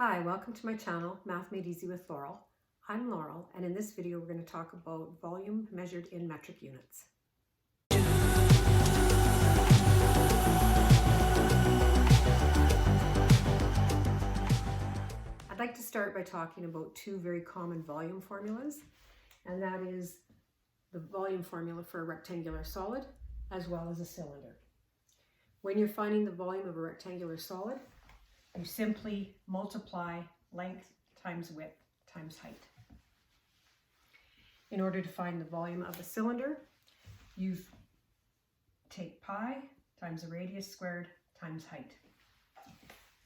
Hi, welcome to my channel, Math Made Easy with Laurel. I'm Laurel, and in this video we're going to talk about volume measured in metric units. I'd like to start by talking about two very common volume formulas, and that is the volume formula for a rectangular solid as well as a cylinder. When you're finding the volume of a rectangular solid, you simply multiply length times width times height. In order to find the volume of a cylinder, you take pi times the radius squared times height.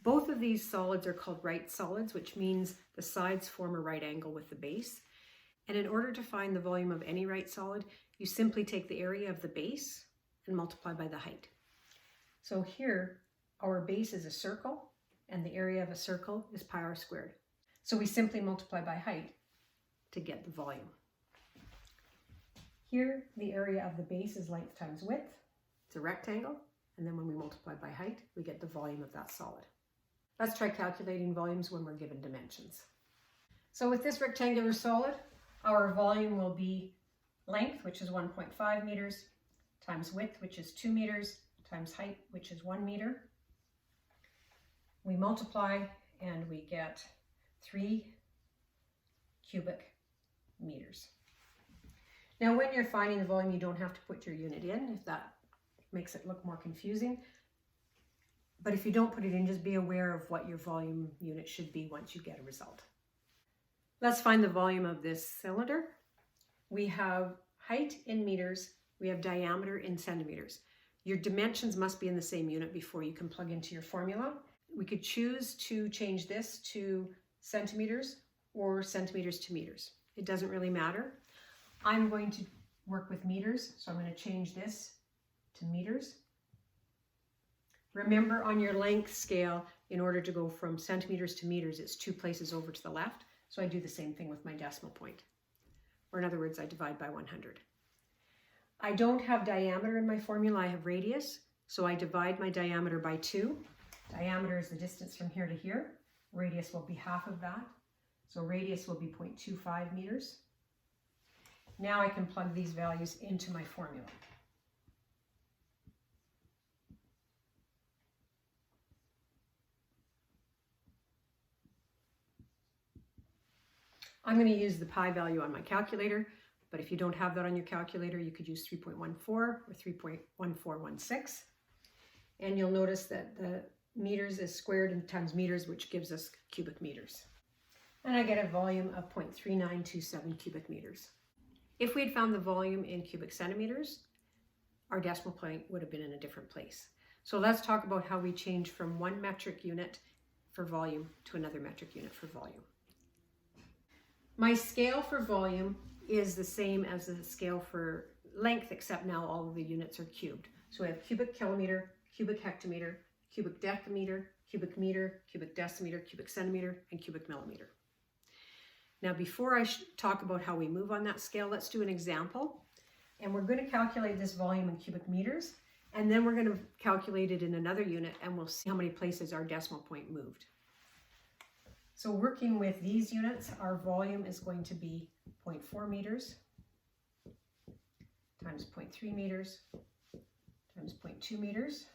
Both of these solids are called right solids, which means the sides form a right angle with the base. And in order to find the volume of any right solid, you simply take the area of the base and multiply by the height. So here, our base is a circle, and the area of a circle is pi r squared. So we simply multiply by height to get the volume. Here, the area of the base is length times width. It's a rectangle, and then when we multiply by height, we get the volume of that solid. Let's try calculating volumes when we're given dimensions. So with this rectangular solid, our volume will be length, which is 1.5 meters, times width, which is 2 meters, times height, which is 1 meter. We multiply and we get 3 cubic meters. Now when you're finding the volume, you don't have to put your unit in if that makes it look more confusing. But if you don't put it in, just be aware of what your volume unit should be once you get a result. Let's find the volume of this cylinder. We have height in meters, we have diameter in centimeters. Your dimensions must be in the same unit before you can plug into your formula. We could choose to change this to centimeters or centimeters to meters. It doesn't really matter. I'm going to work with meters, so I'm going to change this to meters. Remember, on your length scale, in order to go from centimeters to meters, it's 2 places over to the left. So I do the same thing with my decimal point. Or in other words, I divide by 100. I don't have diameter in my formula, I have radius. So I divide my diameter by 2. Diameter is the distance from here to here. Radius will be half of that. So radius will be 0.25 meters. Now I can plug these values into my formula. I'm going to use the pi value on my calculator, but if you don't have that on your calculator, you could use 3.14 or 3.1416. And you'll notice that the meters is squared and times meters, which gives us cubic meters. And I get a volume of 0.3927 cubic meters. If we had found the volume in cubic centimeters, our decimal point would have been in a different place. So let's talk about how we change from one metric unit for volume to another metric unit for volume. My scale for volume is the same as the scale for length, except now all of the units are cubed. So we have cubic kilometer, cubic hectometer, cubic decameter, cubic meter, cubic decimeter, cubic centimeter, and cubic millimeter. Now before I talk about how we move on that scale, let's do an example. And we're going to calculate this volume in cubic meters, and then we're going to calculate it in another unit, and we'll see how many places our decimal point moved. So working with these units, our volume is going to be 0.4 meters times 0.3 meters times 0.2 meters.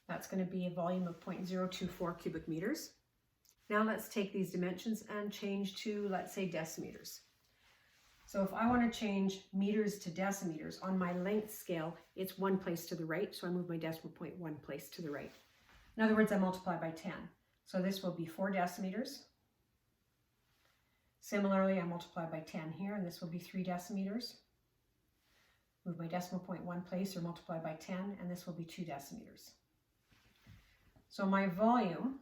That's going to be a volume of 0.024 cubic meters. Now let's take these dimensions and change to, let's say, decimeters. So if I want to change meters to decimeters, on my length scale, it's 1 place to the right, so I move my decimal point 1 place to the right. In other words, I multiply by 10. So this will be 4 decimeters. Similarly, I multiply by 10 here, and this will be 3 decimeters. Move my decimal point 1 place or multiply by 10, and this will be 2 decimeters. So my volume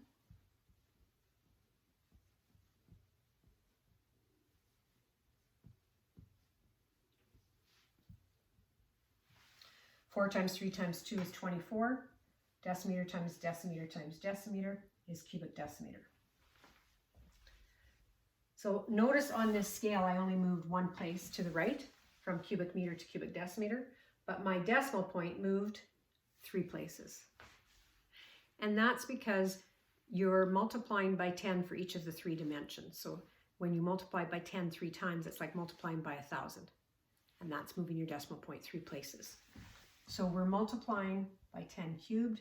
(4 times 3 times 2 is 24. Decimeter times decimeter times decimeter is cubic decimeter. So notice on this scale, I only moved 1 place to the right from cubic meter to cubic decimeter, but my decimal point moved 3 places. And that's because you're multiplying by 10 for each of the 3 dimensions. So when you multiply by 10 3 times, it's like multiplying by 1,000. And that's moving your decimal point 3 places. So we're multiplying by 10 cubed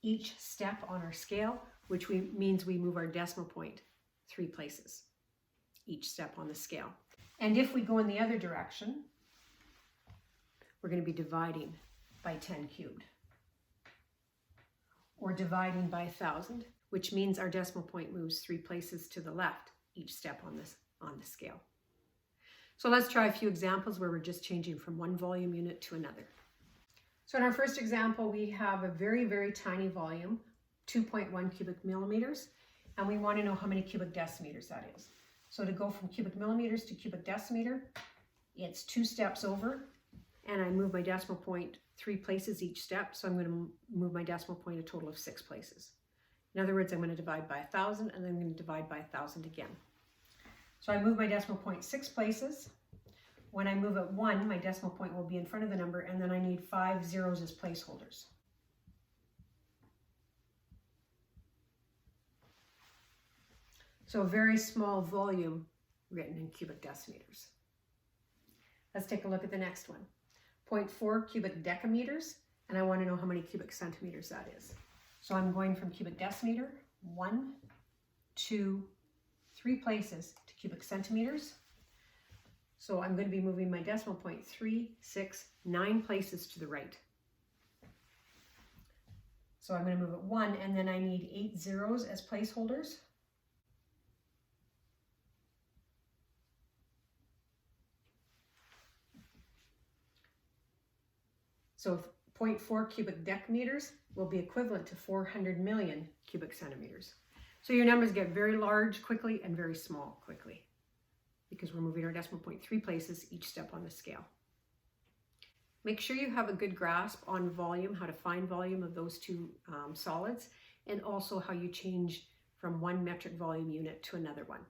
each step on our scale, which means we move our decimal point 3 places each step on the scale. And if we go in the other direction, we're going to be dividing by 10 cubed. Or dividing by 1,000, which means our decimal point moves 3 places to the left each step on the scale. So let's try a few examples where we're just changing from one volume unit to another. So in our first example, we have a very, very tiny volume, 2.1 cubic millimeters, and we want to know how many cubic decimeters that is. So to go from cubic millimeters to cubic decimeter, it's 2 steps over, and I move my decimal point 3 places each step, so I'm going to move my decimal point a total of 6 places. In other words, I'm going to divide by 1,000, and then I'm going to divide by 1,000 again. So I move my decimal point 6 places. When I move it 1, my decimal point will be in front of the number, and then I need 5 zeros as placeholders. So a very small volume written in cubic decimeters. Let's take a look at the next one. 0.4 cubic decameters, and I want to know how many cubic centimeters that is. So I'm going from cubic decimeter, 1, 2, 3 places to cubic centimeters. So I'm going to be moving my decimal point 3, 6, 9 places to the right. So I'm going to move it 1, and then I need 8 zeros as placeholders. So 0.4 cubic decameters will be equivalent to 400 million cubic centimeters. So your numbers get very large quickly and very small quickly because we're moving our decimal point 3 places each step on the scale. Make sure you have a good grasp on volume, how to find volume of those 2 solids, and also how you change from one metric volume unit to another one.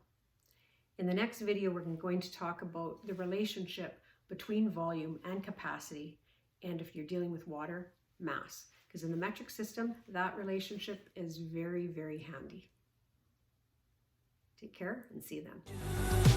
In the next video, we're going to talk about the relationship between volume and capacity, and if you're dealing with water, mass. Because in the metric system, that relationship is very, very handy. Take care and see you then.